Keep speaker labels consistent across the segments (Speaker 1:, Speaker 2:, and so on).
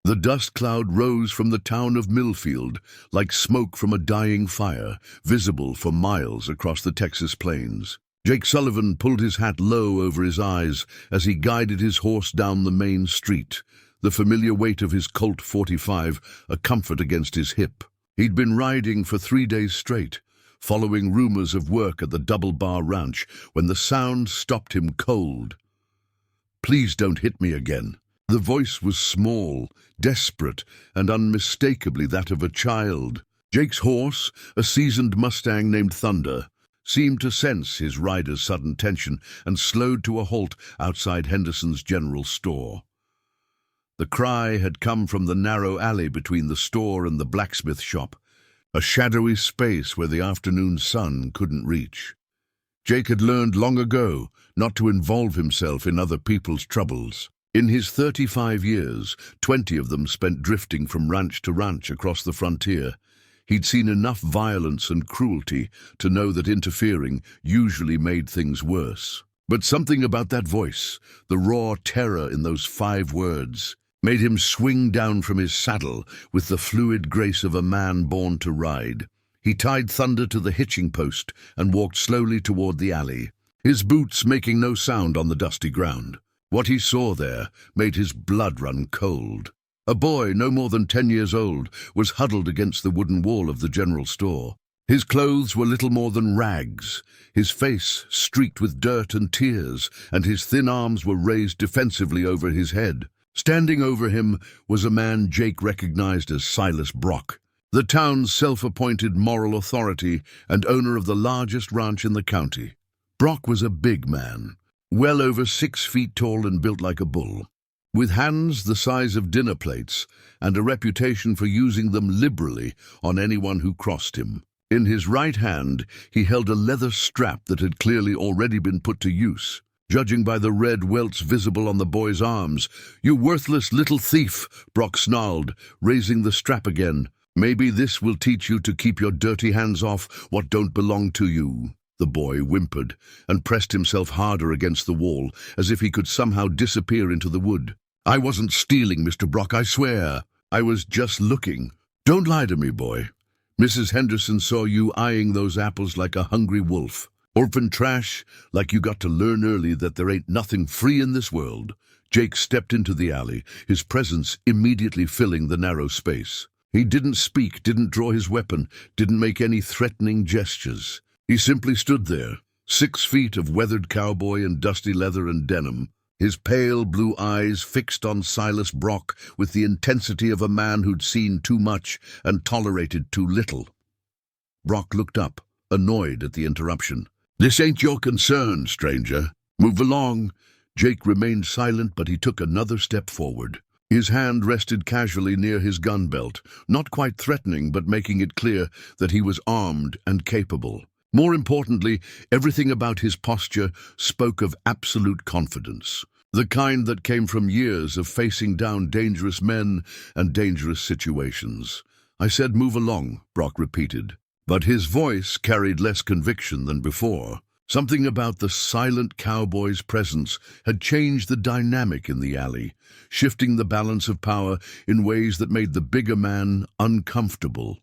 Speaker 1: The dust cloud rose from the town of Milfield, like smoke from a dying fire, visible for miles across the Texas plains. Jake Sullivan pulled his hat low over his eyes as he guided his horse down the main street, the familiar weight of his Colt .45 a comfort against his hip. He'd been riding for 3 days straight, following rumors of work at the Double Bar Ranch, when the sound stopped him cold. "Please don't hit me again." The voice was small, desperate, and unmistakably that of a child. Jake's horse, a seasoned Mustang named Thunder, seemed to sense his rider's sudden tension and slowed to a halt outside Henderson's general store. The cry had come from the narrow alley between the store and the blacksmith shop, a shadowy space where the afternoon sun couldn't reach. Jake had learned long ago not to involve himself in other people's troubles. In his 35 years, 20 of them spent drifting from ranch to ranch across the frontier. He'd seen enough violence and cruelty to know that interfering usually made things worse. But something about that voice, the raw terror in those 5 words, made him swing down from his saddle with the fluid grace of a man born to ride. He tied Thunder to the hitching post and walked slowly toward the alley, his boots making no sound on the dusty ground. What he saw there made his blood run cold. A boy no more than 10 years old was huddled against the wooden wall of the general store. His clothes were little more than rags, his face streaked with dirt and tears, and his thin arms were raised defensively over his head. Standing over him was a man Jake recognized as Silas Brock, the town's self-appointed moral authority and owner of the largest ranch in the county. Brock was a big man, well over 6 feet tall and built like a bull, with hands the size of dinner plates and a reputation for using them liberally on anyone who crossed him. In his right hand, he held a leather strap that had clearly already been put to use. Judging by the red welts visible on the boy's arms, "You worthless little thief," Brock snarled, raising the strap again. "Maybe this will teach you to keep your dirty hands off what don't belong to you." The boy whimpered and pressed himself harder against the wall, as if he could somehow disappear into the wood. "I wasn't stealing, Mr. Brock, I swear. I was just looking." "Don't lie to me, boy. Mrs. Henderson saw you eyeing those apples like a hungry wolf. Orphan trash, like you got to learn early that there ain't nothing free in this world." Jake stepped into the alley, his presence immediately filling the narrow space. He didn't speak, didn't draw his weapon, didn't make any threatening gestures. He simply stood there, 6 feet of weathered cowboy in dusty leather and denim, his pale blue eyes fixed on Silas Brock with the intensity of a man who'd seen too much and tolerated too little. Brock looked up, annoyed at the interruption. "This ain't your concern, stranger. Move along." Jake remained silent, but he took another step forward. His hand rested casually near his gun belt, not quite threatening, but making it clear that he was armed and capable. More importantly, everything about his posture spoke of absolute confidence, the kind that came from years of facing down dangerous men and dangerous situations. "I said move along," Brock repeated, but his voice carried less conviction than before. Something about the silent cowboy's presence had changed the dynamic in the alley, shifting the balance of power in ways that made the bigger man uncomfortable.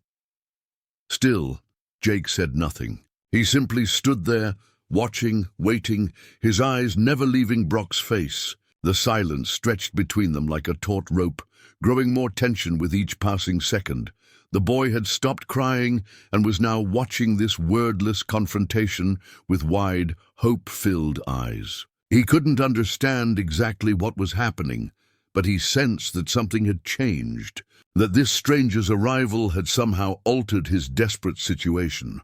Speaker 1: Still, Jake said nothing. He simply stood there, watching, waiting, his eyes never leaving Brock's face. The silence stretched between them like a taut rope, growing more tension with each passing second. The boy had stopped crying and was now watching this wordless confrontation with wide, hope-filled eyes. He couldn't understand exactly what was happening, but he sensed that something had changed, that this stranger's arrival had somehow altered his desperate situation.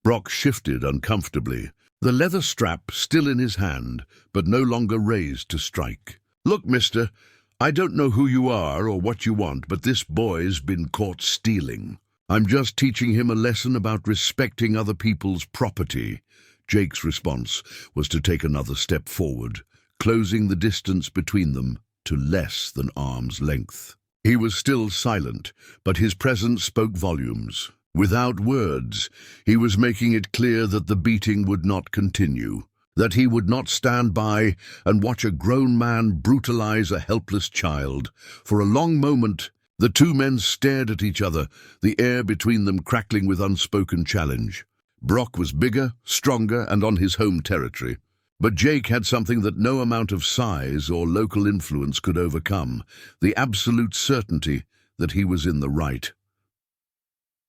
Speaker 1: Brock shifted uncomfortably, the leather strap still in his hand, but no longer raised to strike. "Look, mister, I don't know who you are or what you want, but this boy's been caught stealing. I'm just teaching him a lesson about respecting other people's property." Jake's response was to take another step forward, closing the distance between them to less than arm's length. He was still silent, but his presence spoke volumes. Without words, he was making it clear that the beating would not continue. that he would not stand by and watch a grown man brutalize a helpless child. For a long moment, the two men stared at each other, the air between them crackling with unspoken challenge. Brock was bigger, stronger, and on his home territory. But Jake had something that no amount of size or local influence could overcome, the absolute certainty that he was in the right.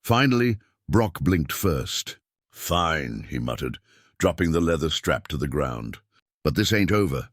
Speaker 1: Finally, Brock blinked first. "Fine," he muttered, dropping the leather strap to the ground. "But this ain't over.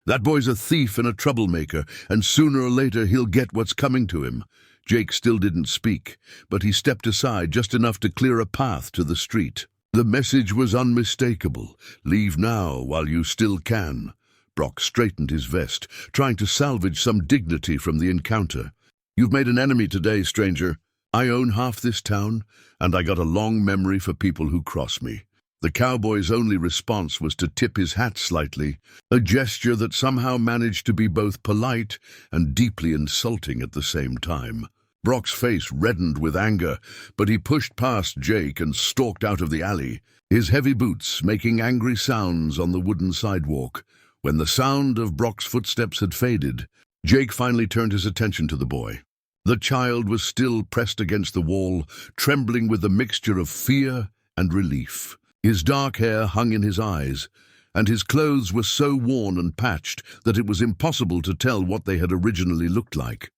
Speaker 1: That boy's a thief and a troublemaker, and sooner or later he'll get what's coming to him." Jake still didn't speak, but he stepped aside just enough to clear a path to the street. The message was unmistakable. "Leave now while you still can." Brock straightened his vest, trying to salvage some dignity from the encounter. "You've made an enemy today, stranger. I own half this town, and I got a long memory for people who cross me." The cowboy's only response was to tip his hat slightly, a gesture that somehow managed to be both polite and deeply insulting at the same time. Brock's face reddened with anger, but he pushed past Jake and stalked out of the alley, his heavy boots making angry sounds on the wooden sidewalk. When the sound of Brock's footsteps had faded, Jake finally turned his attention to the boy. The child was still pressed against the wall, trembling with a mixture of fear and relief. His dark hair hung in his eyes, and his clothes were so worn and patched that it was impossible to tell what they had originally looked like.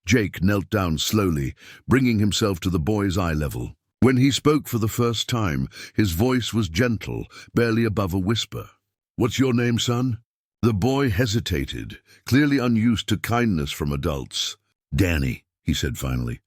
Speaker 1: Jake knelt down slowly, bringing himself to the boy's eye level. When he spoke for the first time, his voice was gentle, barely above a whisper. "What's your name, son?" The boy hesitated, clearly unused to kindness from adults. "Danny," he said finally.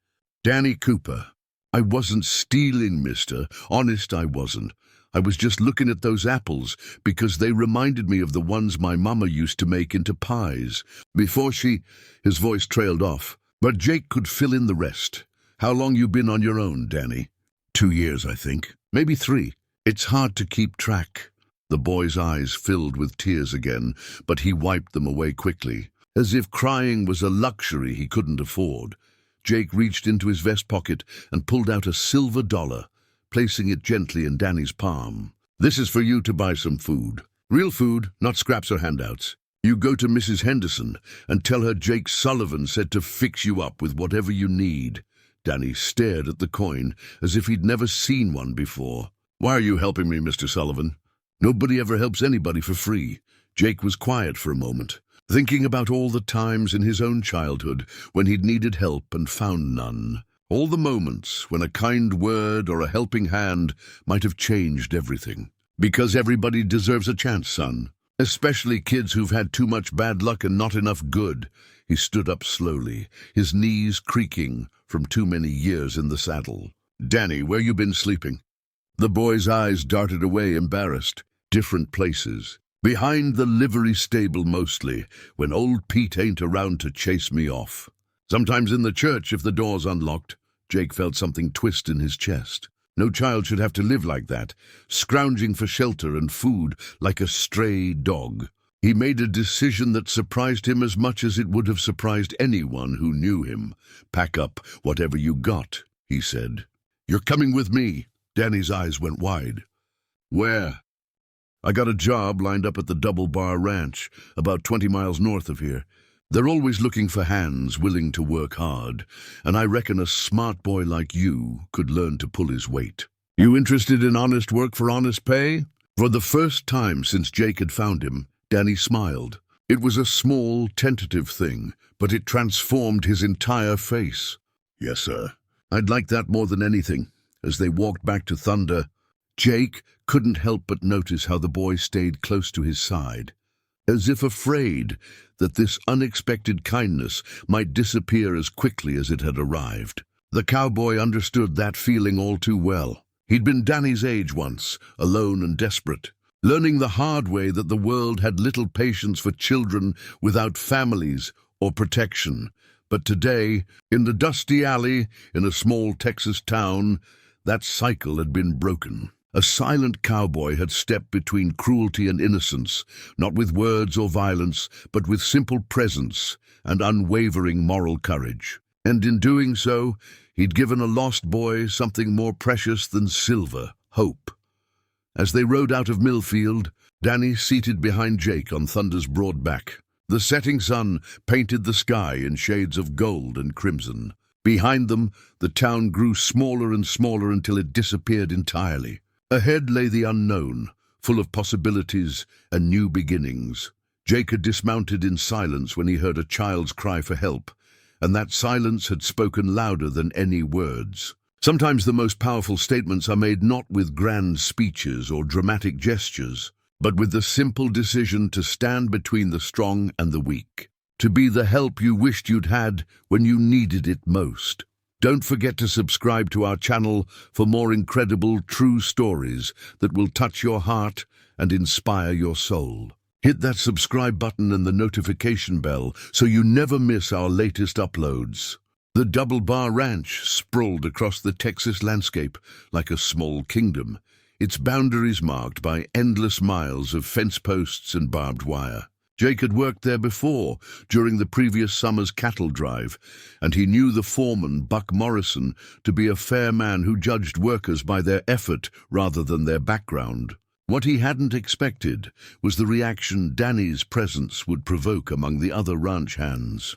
Speaker 1: "Danny Cooper. I wasn't stealing, mister. Honest, I wasn't. I was just looking at those apples because they reminded me of the ones my mama used to make into pies. Before she—" His voice trailed off, but Jake could fill in the rest. "How long you been on your own, Danny?" 2 years, I think. Maybe 3. It's hard to keep track." The boy's eyes filled with tears again, but he wiped them away quickly, as if crying was a luxury he couldn't afford. Jake reached into his vest pocket and pulled out a silver dollar, placing it gently in Danny's palm. "This is for you to buy some food. Real food, not scraps or handouts. You go to Mrs. Henderson and tell her Jake Sullivan said to fix you up with whatever you need." Danny stared at the coin as if he'd never seen one before. "Why are you helping me, Mr. Sullivan?" "Nobody ever helps anybody for free." Jake was quiet for a moment, thinking about all the times in his own childhood when he'd needed help and found none. All the moments when a kind word or a helping hand might have changed everything. "Because everybody deserves a chance, son. Especially kids who've had too much bad luck and not enough good." He stood up slowly, his knees creaking from too many years in the saddle. "Danny, where you been sleeping?" The boy's eyes darted away, embarrassed. "Different places. Behind the livery stable mostly, when old Pete ain't around to chase me off. Sometimes in the church if the door's unlocked." Jake felt something twist in his chest. No child should have to live like that, scrounging for shelter and food like a stray dog. He made a decision that surprised him as much as it would have surprised anyone who knew him. "Pack up whatever you got," he said. "You're coming with me." Danny's eyes went wide. "Where?" "I got a job lined up at the Double Bar Ranch, about 20 miles north of here. They're always looking for hands willing to work hard, and I reckon a smart boy like you could learn to pull his weight. You interested in honest work for honest pay?" For the first time since Jake had found him, Danny smiled. It was a small, tentative thing, but it transformed his entire face. "Yes, sir. I'd like that more than anything." As they walked back to Thunder, Jake couldn't help but notice how the boy stayed close to his side, as if afraid that this unexpected kindness might disappear as quickly as it had arrived. The cowboy understood that feeling all too well. He'd been Danny's age once, alone and desperate, learning the hard way that the world had little patience for children without families or protection. But today, in the dusty alley in a small Texas town, that cycle had been broken. A silent cowboy had stepped between cruelty and innocence, not with words or violence, but with simple presence and unwavering moral courage. And in doing so, he'd given a lost boy something more precious than silver, hope. As they rode out of Milfield, Danny seated behind Jake on Thunder's broad back. The setting sun painted the sky in shades of gold and crimson. Behind them, the town grew smaller and smaller until it disappeared entirely. Ahead lay the unknown, full of possibilities and new beginnings. Jake had dismounted in silence when he heard a child's cry for help, and that silence had spoken louder than any words. Sometimes the most powerful statements are made not with grand speeches or dramatic gestures, but with the simple decision to stand between the strong and the weak, to be the help you wished you'd had when you needed it most. Don't forget to subscribe to our channel for more incredible true stories that will touch your heart and inspire your soul. Hit that subscribe button and the notification bell so you never miss our latest uploads. The Double Bar Ranch sprawled across the Texas landscape like a small kingdom, its boundaries marked by endless miles of fence posts and barbed wire. Jake had worked there before, during the previous summer's cattle drive, and he knew the foreman, Buck Morrison, to be a fair man who judged workers by their effort rather than their background. What he hadn't expected was the reaction Danny's presence would provoke among the other ranch hands.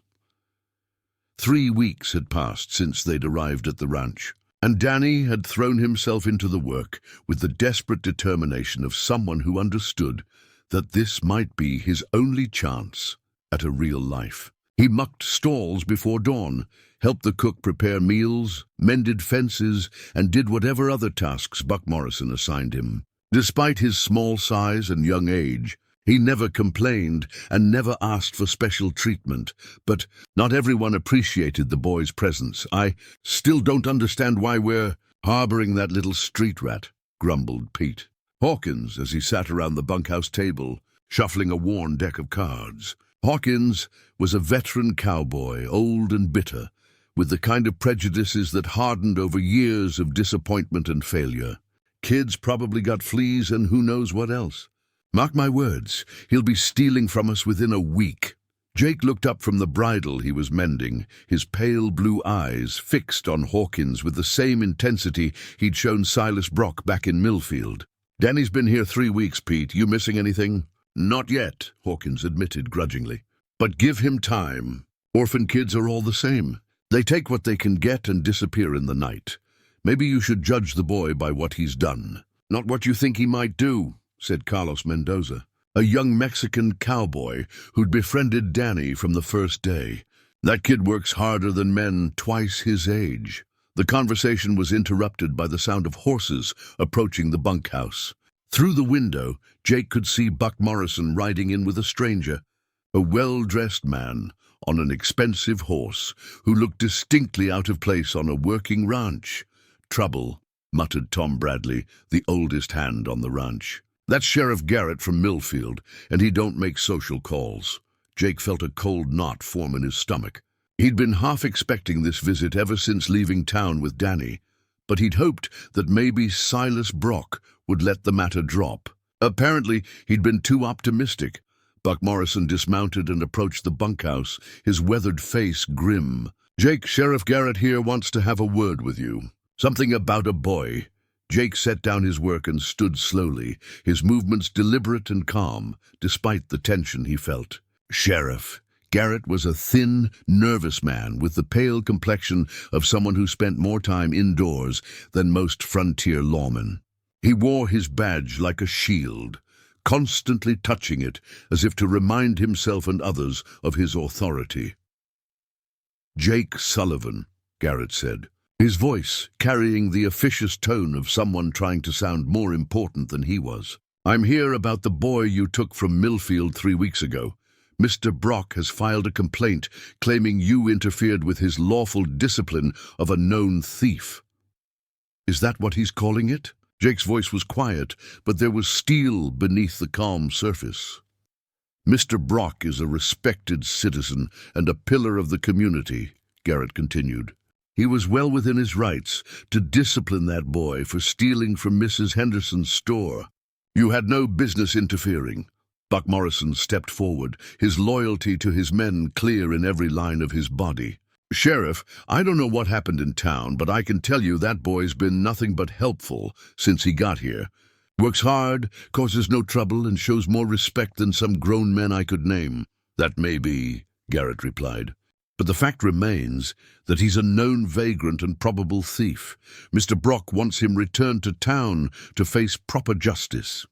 Speaker 1: 3 weeks had passed since they'd arrived at the ranch, and Danny had thrown himself into the work with the desperate determination of someone who understood that this might be his only chance at a real life. He mucked stalls before dawn, helped the cook prepare meals, mended fences, and did whatever other tasks Buck Morrison assigned him. Despite his small size and young age, he never complained and never asked for special treatment, but not everyone appreciated the boy's presence. "I still don't understand why we're harboring that little street rat," grumbled Pete Hawkins as he sat around the bunkhouse table, shuffling a worn deck of cards. Hawkins was a veteran cowboy, old and bitter, with the kind of prejudices that hardened over years of disappointment and failure. Kids probably got fleas and who knows what else. "Mark my words, he'll be stealing from us within a week." Jake looked up from the bridle he was mending, his pale blue eyes fixed on Hawkins with the same intensity he'd shown Silas Brock back in Milfield. "Danny's been here 3 weeks, Pete. You missing anything?" "Not yet," Hawkins admitted grudgingly. "But give him time. Orphan kids are all the same. They take what they can get and disappear in the night. Maybe you should judge the boy by what he's done, not what you think he might do," said Carlos Mendoza, a young Mexican cowboy who'd befriended Danny from the first day. "That kid works harder than men twice his age." The conversation was interrupted by the sound of horses approaching the bunkhouse. Through the window, Jake could see Buck Morrison riding in with a stranger, a well-dressed man on an expensive horse who looked distinctly out of place on a working ranch. "Trouble," muttered Tom Bradley, the oldest hand on the ranch. "That's Sheriff Garrett from Milfield, and he don't make social calls." Jake felt a cold knot form in his stomach. He'd been half expecting this visit ever since leaving town with Danny, but he'd hoped that maybe Silas Brock would let the matter drop. Apparently, he'd been too optimistic. Buck Morrison dismounted and approached the bunkhouse, his weathered face grim. "Jake, Sheriff Garrett here wants to have a word with you. Something about a boy." Jake set down his work and stood slowly, his movements deliberate and calm, despite the tension he felt. "Sheriff." Garrett was a thin, nervous man with the pale complexion of someone who spent more time indoors than most frontier lawmen. He wore his badge like a shield, constantly touching it as if to remind himself and others of his authority. "Jake Sullivan," Garrett said, his voice carrying the officious tone of someone trying to sound more important than he was. "I'm here about the boy you took from Milfield 3 weeks ago. Mr. Brock has filed a complaint claiming you interfered with his lawful discipline of a known thief." "Is that what he's calling it?" Jake's voice was quiet, but there was steel beneath the calm surface. "Mr. Brock is a respected citizen and a pillar of the community," Garrett continued. "He was well within his rights to discipline that boy for stealing from Mrs. Henderson's store. You had no business interfering." Buck Morrison stepped forward, his loyalty to his men clear in every line of his body. "Sheriff, I don't know what happened in town, but I can tell you that boy's been nothing but helpful since he got here. Works hard, causes no trouble, and shows more respect than some grown men I could name." "That may be," Garrett replied. "But the fact remains that he's a known vagrant and probable thief. Mr. Brock wants him returned to town to face proper justice."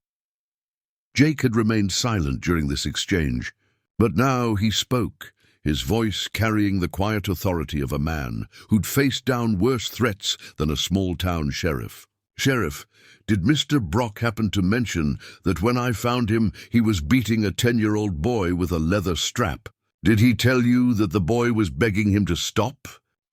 Speaker 1: Jake had remained silent during this exchange, but now he spoke, his voice carrying the quiet authority of a man who'd faced down worse threats than a small-town sheriff. "Sheriff, did Mr. Brock happen to mention that when I found him he was beating a 10-year-old boy with a leather strap? Did he tell you that the boy was begging him to stop?"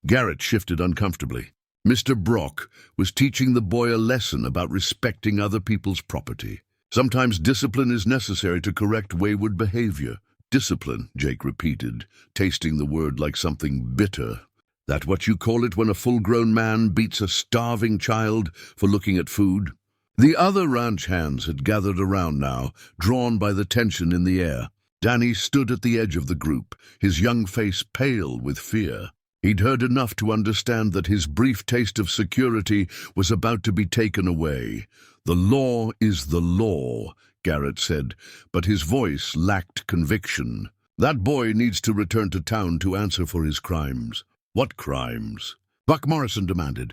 Speaker 1: Garrett shifted uncomfortably. Mr. Brock was teaching the boy a lesson about respecting other people's property. Sometimes discipline is necessary to correct wayward behavior. "Discipline," Jake repeated, tasting the word like something bitter. "That what you call it when a full-grown man beats a starving child for looking at food?" The other ranch hands had gathered around now, drawn by the tension in the air. Danny stood at the edge of the group, his young face pale with fear. He'd heard enough to understand that his brief taste of security was about to be taken away. "The law is the law," Garrett said, but his voice lacked conviction. "That boy needs to return to town to answer for his crimes." "What crimes?" Buck Morrison demanded.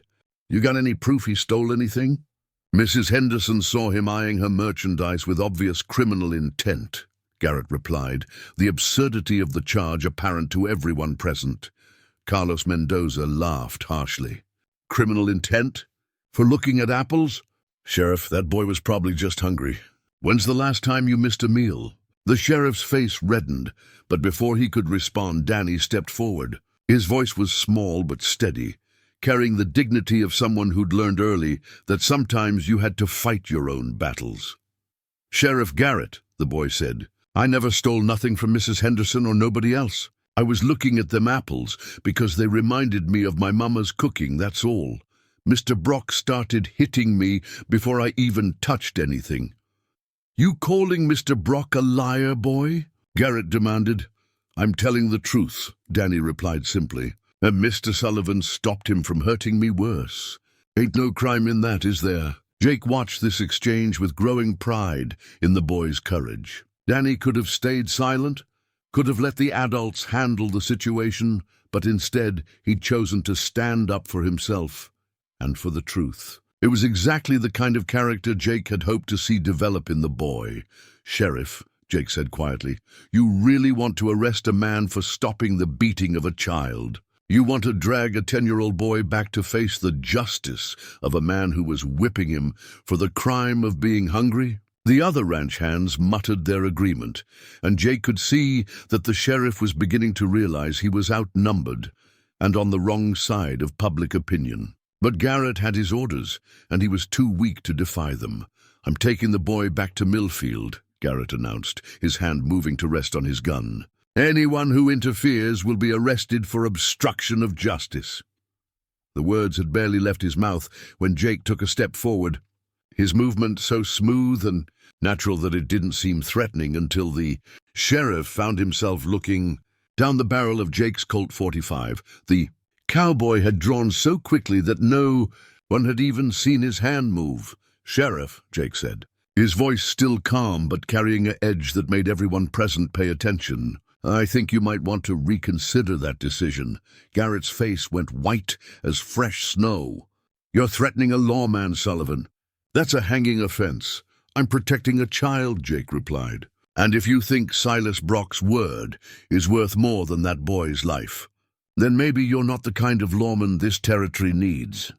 Speaker 1: "You got any proof he stole anything?" "Mrs. Henderson saw him eyeing her merchandise with obvious criminal intent," Garrett replied, the absurdity of the charge apparent to everyone present. Carlos Mendoza laughed harshly. "Criminal intent? For looking at apples?" "Sheriff, that boy was probably just hungry. When's the last time you missed a meal?" The sheriff's face reddened, but before he could respond, Danny stepped forward. His voice was small but steady, carrying the dignity of someone who'd learned early that sometimes you had to fight your own battles. "Sheriff Garrett," the boy said, "I never stole nothing from Mrs. Henderson or nobody else. I was looking at them apples because they reminded me of my mama's cooking, that's all. Mr. Brock started hitting me before I even touched anything." "You calling Mr. Brock a liar, boy?" Garrett demanded. "I'm telling the truth," Danny replied simply. "And Mr. Sullivan stopped him from hurting me worse. Ain't no crime in that, is there?" Jake watched this exchange with growing pride in the boy's courage. Danny could have stayed silent, could have let the adults handle the situation, but instead he'd chosen to stand up for himself and for the truth. It was exactly the kind of character Jake had hoped to see develop in the boy. "Sheriff," Jake said quietly, "you really want to arrest a man for stopping the beating of a child. You want to drag a 10-year-old boy back to face the justice of a man who was whipping him for the crime of being hungry?" The other ranch hands muttered their agreement, and Jake could see that the sheriff was beginning to realize he was outnumbered and on the wrong side of public opinion. But Garrett had his orders, and he was too weak to defy them. "I'm taking the boy back to Milfield," Garrett announced, his hand moving to rest on his gun. "Anyone who interferes will be arrested for obstruction of justice." The words had barely left his mouth when Jake took a step forward, his movement so smooth and natural that it didn't seem threatening until the sheriff found himself looking down the barrel of Jake's Colt .45. The Cowboy had drawn so quickly that no one had even seen his hand move. "Sheriff," Jake said, his voice still calm but carrying an edge that made everyone present pay attention. "I think you might want to reconsider that decision." Garrett's face went white as fresh snow. "You're threatening a lawman, Sullivan. That's a hanging offense." "I'm protecting a child," Jake replied. "And if you think Silas Brock's word is worth more than that boy's life, then maybe you're not the kind of lawman this territory needs."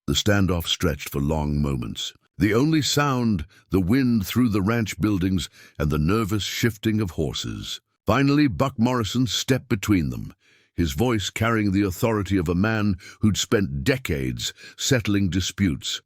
Speaker 1: The standoff stretched for long moments. The only sound, the wind through the ranch buildings and the nervous shifting of horses. Finally, Buck Morrison stepped between them, his voice carrying the authority of a man who'd spent decades settling disputes.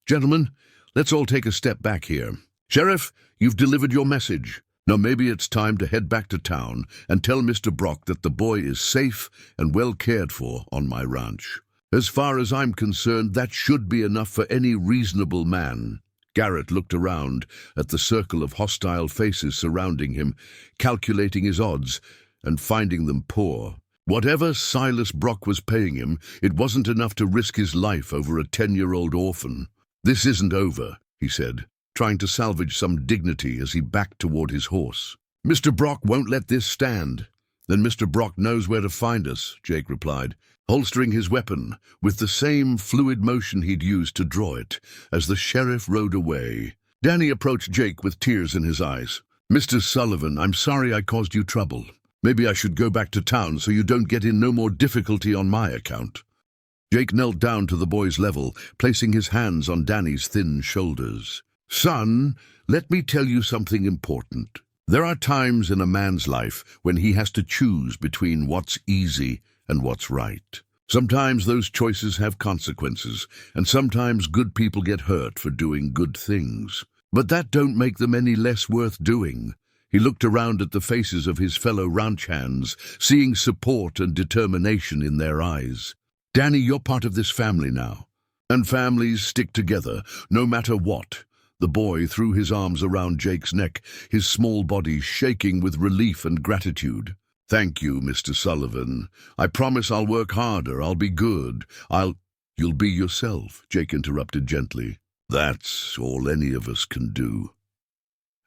Speaker 1: "Gentlemen, let's all take a step back here. Sheriff, you've delivered your message. Now maybe it's time to head back to town and tell Mr. Brock that the boy is safe and well cared for on my ranch. As far as I'm concerned, that should be enough for any reasonable man." Garrett looked around at the circle of hostile faces surrounding him, calculating his odds and finding them poor. Whatever Silas Brock was paying him, it wasn't enough to risk his life over a 10-year-old orphan. "This isn't over," he said, trying to salvage some dignity as he backed toward his horse. "Mr. Brock won't let this stand." "Then Mr. Brock knows where to find us," Jake replied, holstering his weapon with the same fluid motion he'd used to draw it as the sheriff rode away. Danny approached Jake with tears in his eyes. "Mr. Sullivan, I'm sorry I caused you trouble. Maybe I should go back to town so you don't get in no more difficulty on my account." Jake knelt down to the boy's level, placing his hands on Danny's thin shoulders. "Son, let me tell you something important. There are times in a man's life when he has to choose between what's easy and what's right. Sometimes those choices have consequences, and sometimes good people get hurt for doing good things. But that don't make them any less worth doing." He looked around at the faces of his fellow ranch hands, seeing support and determination in their eyes. "Danny, you're part of this family now, and families stick together, no matter what." The boy threw his arms around Jake's neck, his small body shaking with relief and gratitude. "Thank you, Mr. Sullivan. I promise I'll work harder, I'll be good. You'll be yourself," Jake interrupted gently. "That's all any of us can do."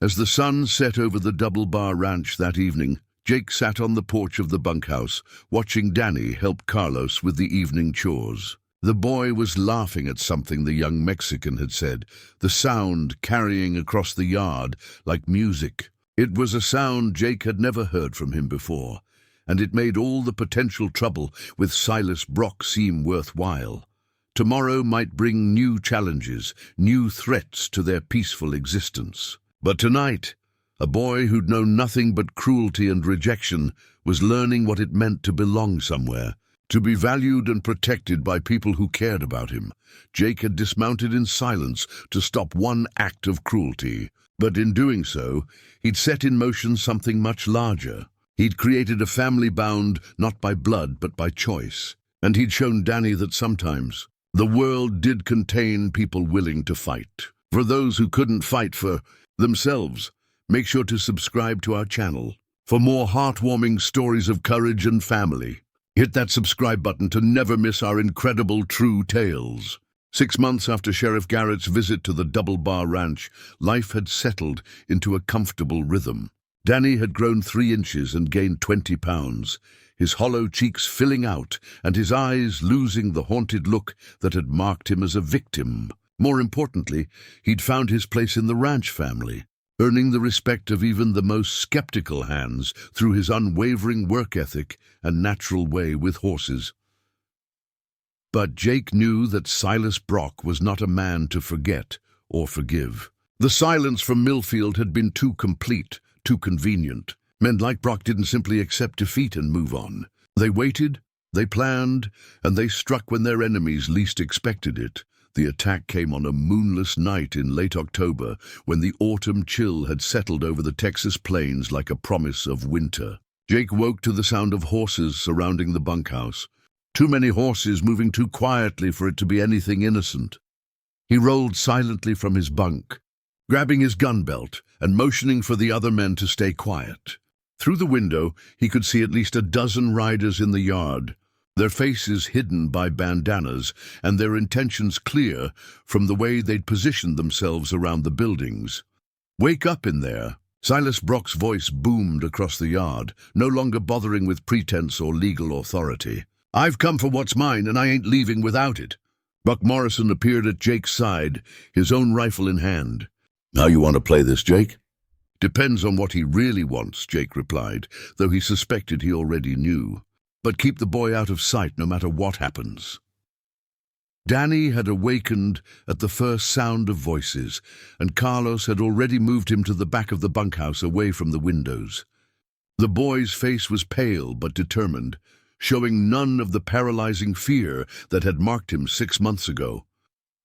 Speaker 1: As the sun set over the Double Bar Ranch that evening, Jake sat on the porch of the bunkhouse, watching Danny help Carlos with the evening chores. The boy was laughing at something the young Mexican had said, the sound carrying across the yard like music. It was a sound Jake had never heard from him before, and it made all the potential trouble with Silas Brock seem worthwhile. Tomorrow might bring new challenges, new threats to their peaceful existence. But tonight, a boy who'd known nothing but cruelty and rejection was learning what it meant to belong somewhere, to be valued and protected by people who cared about him. Jake had dismounted in silence to stop one act of cruelty, but in doing so, he'd set in motion something much larger. He'd created a family bound not by blood but by choice, and he'd shown Danny that sometimes the world did contain people willing to fight. For those who couldn't fight for themselves, make sure to subscribe to our channel for more heartwarming stories of courage and family. Hit that subscribe button to never miss our incredible true tales. 6 months after Sheriff Garrett's visit to the Double Bar Ranch, life had settled into a comfortable rhythm. Danny had grown 3 inches and gained 20 pounds, his hollow cheeks filling out and his eyes losing the haunted look that had marked him as a victim. More importantly, he'd found his place in the ranch family, earning the respect of even the most skeptical hands through his unwavering work ethic and natural way with horses. But Jake knew that Silas Brock was not a man to forget or forgive. The silence from Milfield had been too complete, too convenient. Men like Brock didn't simply accept defeat and move on. They waited, they planned, and they struck when their enemies least expected it. The attack came on a moonless night in late October, when the autumn chill had settled over the Texas plains like a promise of winter. Jake woke to the sound of horses surrounding the bunkhouse. Too many horses moving too quietly for it to be anything innocent. He rolled silently from his bunk, grabbing his gun belt and motioning for the other men to stay quiet. Through the window, he could see at least a dozen riders in the yard, their faces hidden by bandanas and their intentions clear from the way they'd positioned themselves around the buildings. "Wake up in there!" Silas Brock's voice boomed across the yard, no longer bothering with pretense or legal authority. "I've come for what's mine, and I ain't leaving without it." Buck Morrison appeared at Jake's side, his own rifle in hand. "How you want to play this, Jake?" "Depends on what he really wants," Jake replied, though he suspected he already knew. "But keep the boy out of sight no matter what happens." Danny had awakened at the first sound of voices, and Carlos had already moved him to the back of the bunkhouse away from the windows. The boy's face was pale but determined, showing none of the paralyzing fear that had marked him 6 months ago.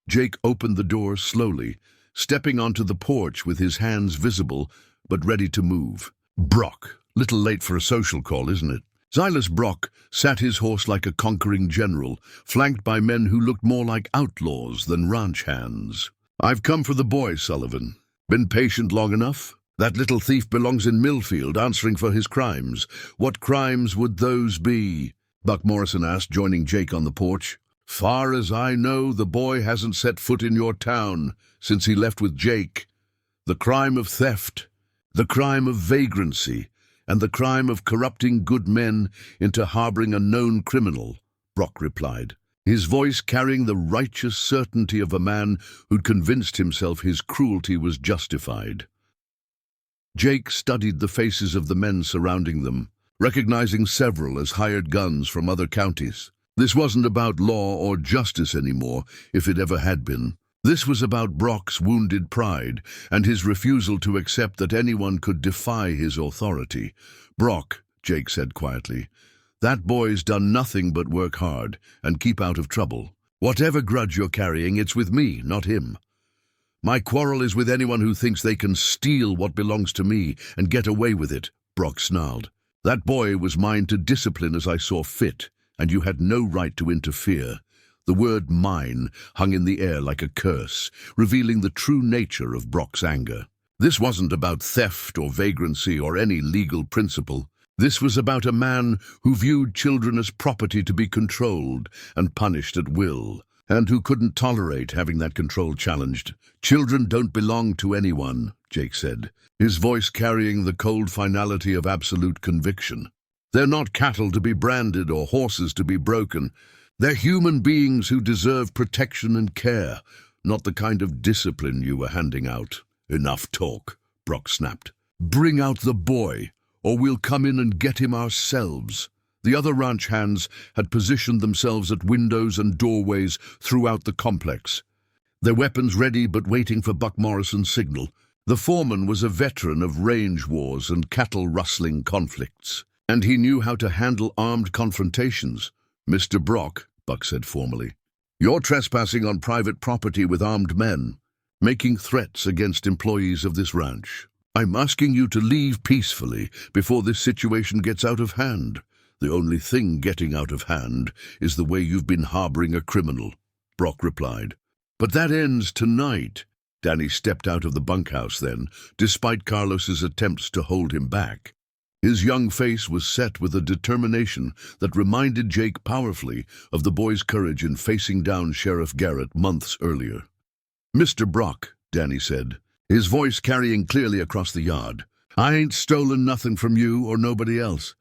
Speaker 1: Jake opened the door slowly, stepping onto the porch with his hands visible but ready to move. "Brock, little late for a social call, isn't it?" Silas Brock sat his horse like a conquering general, flanked by men who looked more like outlaws than ranch hands. "I've come for the boy, Sullivan. Been patient long enough? That little thief belongs in Milfield, answering for his crimes. What crimes would those be?" Buck Morrison asked, joining Jake on the porch. Far as I know, the boy hasn't set foot in your town since he left with Jake. The crime of theft, the crime of vagrancy, and the crime of corrupting good men into harboring a known criminal, Brock replied, his voice carrying the righteous certainty of a man who'd convinced himself his cruelty was justified. Jake studied the faces of the men surrounding them, recognizing several as hired guns from other counties. This wasn't about law or justice anymore, if it ever had been. This was about Brock's wounded pride and his refusal to accept that anyone could defy his authority. "Brock," Jake said quietly, "that boy's done nothing but work hard and keep out of trouble. Whatever grudge you're carrying, it's with me, not him. My quarrel is with anyone who thinks they can steal what belongs to me and get away with it," Brock snarled. "That boy was mine to discipline as I saw fit, and you had no right to interfere." The word "mine" hung in the air like a curse, revealing the true nature of Brock's anger. This wasn't about theft or vagrancy or any legal principle. This was about a man who viewed children as property to be controlled and punished at will, and who couldn't tolerate having that control challenged. "Children don't belong to anyone," Jake said, his voice carrying the cold finality of absolute conviction. "They're not cattle to be branded or horses to be broken. They're human beings who deserve protection and care, not the kind of discipline you were handing out." "Enough talk," Brock snapped. "Bring out the boy, or we'll come in and get him ourselves." The other ranch hands had positioned themselves at windows and doorways throughout the complex, their weapons ready but waiting for Buck Morrison's signal. The foreman was a veteran of range wars and cattle-rustling conflicts, and he knew how to handle armed confrontations. "Mr. Brock," Buck said formally, "you're trespassing on private property with armed men, making threats against employees of this ranch. I'm asking you to leave peacefully before this situation gets out of hand. The only thing getting out of hand is the way you've been harboring a criminal," Brock replied. "But that ends tonight." Danny stepped out of the bunkhouse then, despite Carlos's attempts to hold him back. His young face was set with a determination that reminded Jake powerfully of the boy's courage in facing down Sheriff Garrett months earlier. "Mr. Brock," Danny said, his voice carrying clearly across the yard, "I ain't stolen nothing from you or nobody else,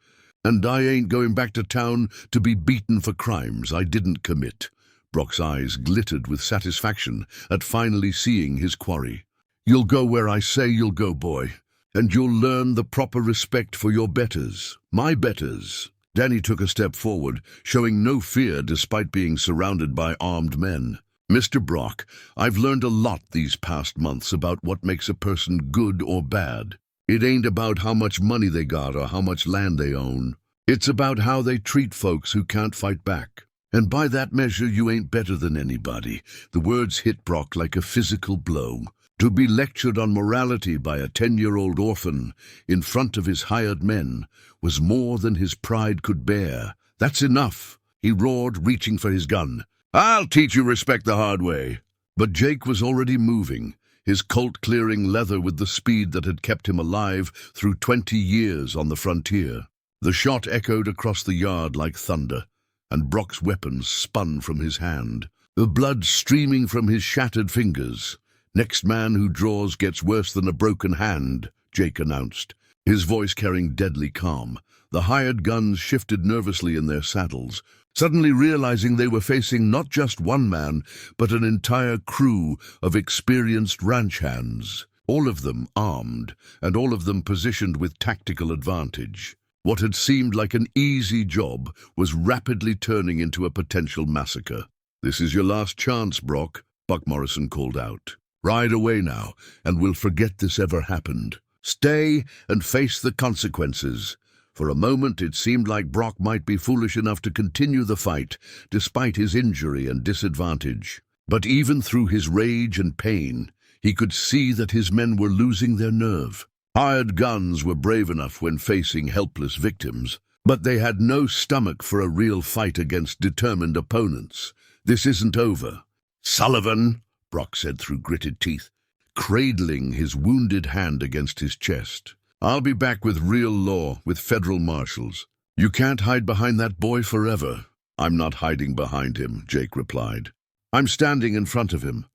Speaker 1: and I ain't going back to town to be beaten for crimes I didn't commit." Brock's eyes glittered with satisfaction at finally seeing his quarry. "You'll go where I say you'll go, boy, and you'll learn the proper respect for your betters, my betters." Danny took a step forward, showing no fear despite being surrounded by armed men. "Mr. Brock, I've learned a lot these past months about what makes a person good or bad. It ain't about how much money they got or how much land they own. It's about how they treat folks who can't fight back. And by that measure, you ain't better than anybody." The words hit Brock like a physical blow. To be lectured on morality by a 10-year-old orphan in front of his hired men was more than his pride could bear. "That's enough," he roared, reaching for his gun. "I'll teach you respect the hard way." But Jake was already moving, his Colt clearing leather with the speed that had kept him alive through 20 years on the frontier. The shot echoed across the yard like thunder, and Brock's weapon spun from his hand, the blood streaming from his shattered fingers. "Next man who draws gets worse than a broken hand," Jake announced, his voice carrying deadly calm. The hired guns shifted nervously in their saddles, suddenly realizing they were facing not just one man, but an entire crew of experienced ranch hands, all of them armed, and all of them positioned with tactical advantage. What had seemed like an easy job was rapidly turning into a potential massacre. "This is your last chance, Brock," Buck Morrison called out. "Ride away now, and we'll forget this ever happened. Stay and face the consequences." For a moment it seemed like Brock might be foolish enough to continue the fight, despite his injury and disadvantage. But even through his rage and pain, he could see that his men were losing their nerve. Hired guns were brave enough when facing helpless victims, but they had no stomach for a real fight against determined opponents. "This isn't over." "Sullivan," Brock said through gritted teeth, cradling his wounded hand against his chest, "I'll be back with real law, with federal marshals. You can't hide behind that boy forever." I'm not hiding behind him, Jake replied. I'm standing in front of him,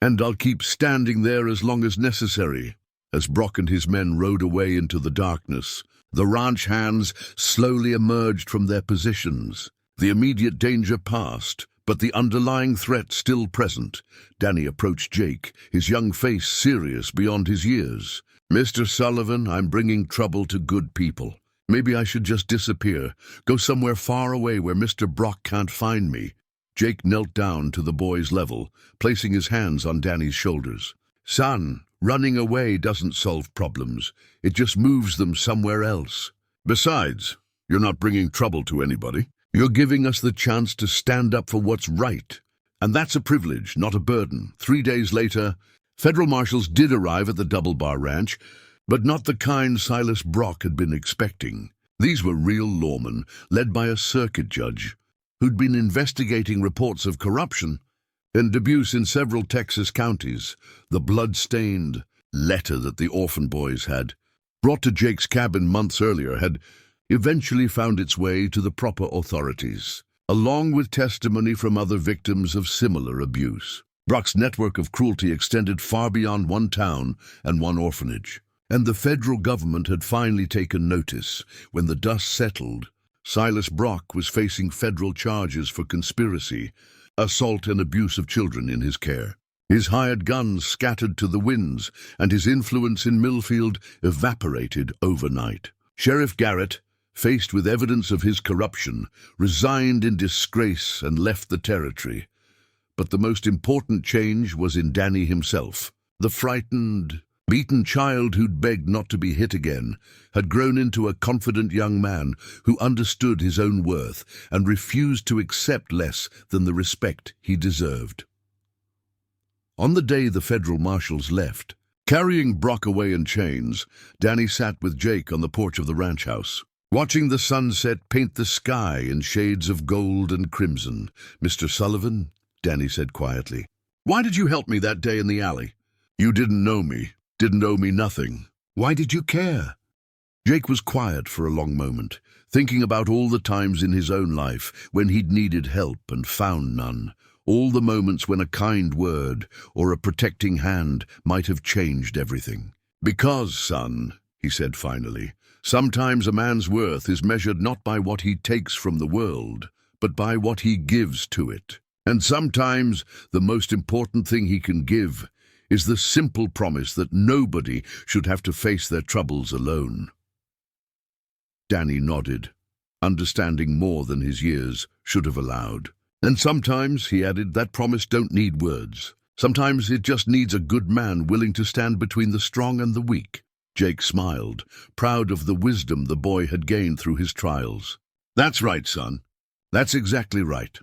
Speaker 1: and I'll keep standing there as long as necessary. As Brock and his men rode away into the darkness, the ranch hands slowly emerged from their positions. The immediate danger passed, but the underlying threat still present. Danny approached Jake, his young face serious beyond his years. Mr. Sullivan, I'm bringing trouble to good people. Maybe I should just disappear, go somewhere far away where Mr. Brock can't find me. Jake knelt down to the boy's level, placing his hands on Danny's shoulders. Son, running away doesn't solve problems. It just moves them somewhere else. Besides, you're not bringing trouble to anybody. You're giving us the chance to stand up for what's right. And that's a privilege, not a burden. 3 days later, federal marshals did arrive at the Double Bar Ranch, but not the kind Silas Brock had been expecting. These were real lawmen, led by a circuit judge, who'd been investigating reports of corruption and abuse in several Texas counties. The blood-stained letter that the Orphan boys had brought to Jake's cabin months earlier had eventually found its way to the proper authorities, along with testimony from other victims of similar abuse. Brock's network of cruelty extended far beyond one town and one orphanage, and the federal government had finally taken notice. When the dust settled, Silas Brock was facing federal charges for conspiracy, assault and abuse of children in his care. His hired guns scattered to the winds, and his influence in Milfield evaporated overnight. Sheriff Garrett, faced with evidence of his corruption, resigned in disgrace and left the territory. But the most important change was in Danny himself. The frightened, beaten child who'd begged not to be hit again had grown into a confident young man who understood his own worth and refused to accept less than the respect he deserved. On the day the federal marshals left, carrying Brock away in chains, Danny sat with Jake on the porch of the ranch house, watching the sunset paint the sky in shades of gold and crimson. Mr. Sullivan, Danny said quietly, why did you help me that day in the alley? You didn't know me, didn't owe me nothing. Why did you care? Jake was quiet for a long moment, thinking about all the times in his own life when he'd needed help and found none, all the moments when a kind word or a protecting hand might have changed everything. Because, son, he said finally, sometimes a man's worth is measured not by what he takes from the world, but by what he gives to it. And sometimes the most important thing he can give is the simple promise that nobody should have to face their troubles alone. Danny nodded, understanding more than his years should have allowed. And sometimes, he added, that promise don't need words. Sometimes it just needs a good man willing to stand between the strong and the weak. Jake smiled, proud of the wisdom the boy had gained through his trials. That's right, son. That's exactly right.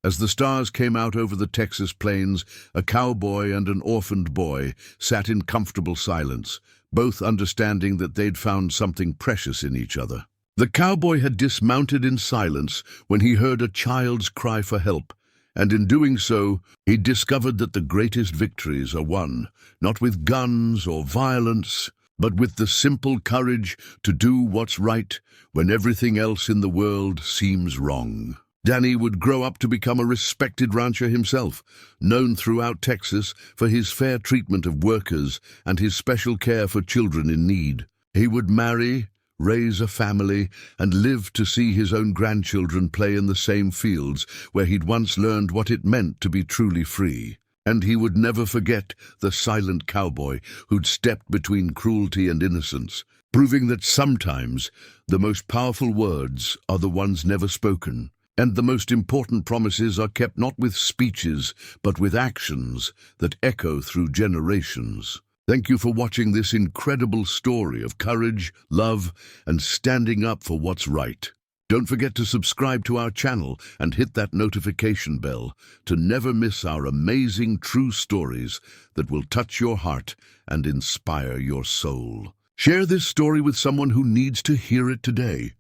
Speaker 1: As the stars came out over the Texas plains, a cowboy and an orphaned boy sat in comfortable silence, both understanding that they'd found something precious in each other. The cowboy had dismounted in silence when he heard a child's cry for help, and in doing so, he discovered that the greatest victories are won, not with guns or violence, but with the simple courage to do what's right when everything else in the world seems wrong. Danny would grow up to become a respected rancher himself, known throughout Texas for his fair treatment of workers and his special care for children in need. He would marry, raise a family, and live to see his own grandchildren play in the same fields where he'd once learned what it meant to be truly free. And he would never forget the silent cowboy who'd stepped between cruelty and innocence, proving that sometimes the most powerful words are the ones never spoken. And the most important promises are kept not with speeches, but with actions that echo through generations. Thank you for watching this incredible story of courage, love, and standing up for what's right. Don't forget to subscribe to our channel and hit that notification bell to never miss our amazing true stories that will touch your heart and inspire your soul. Share this story with someone who needs to hear it today.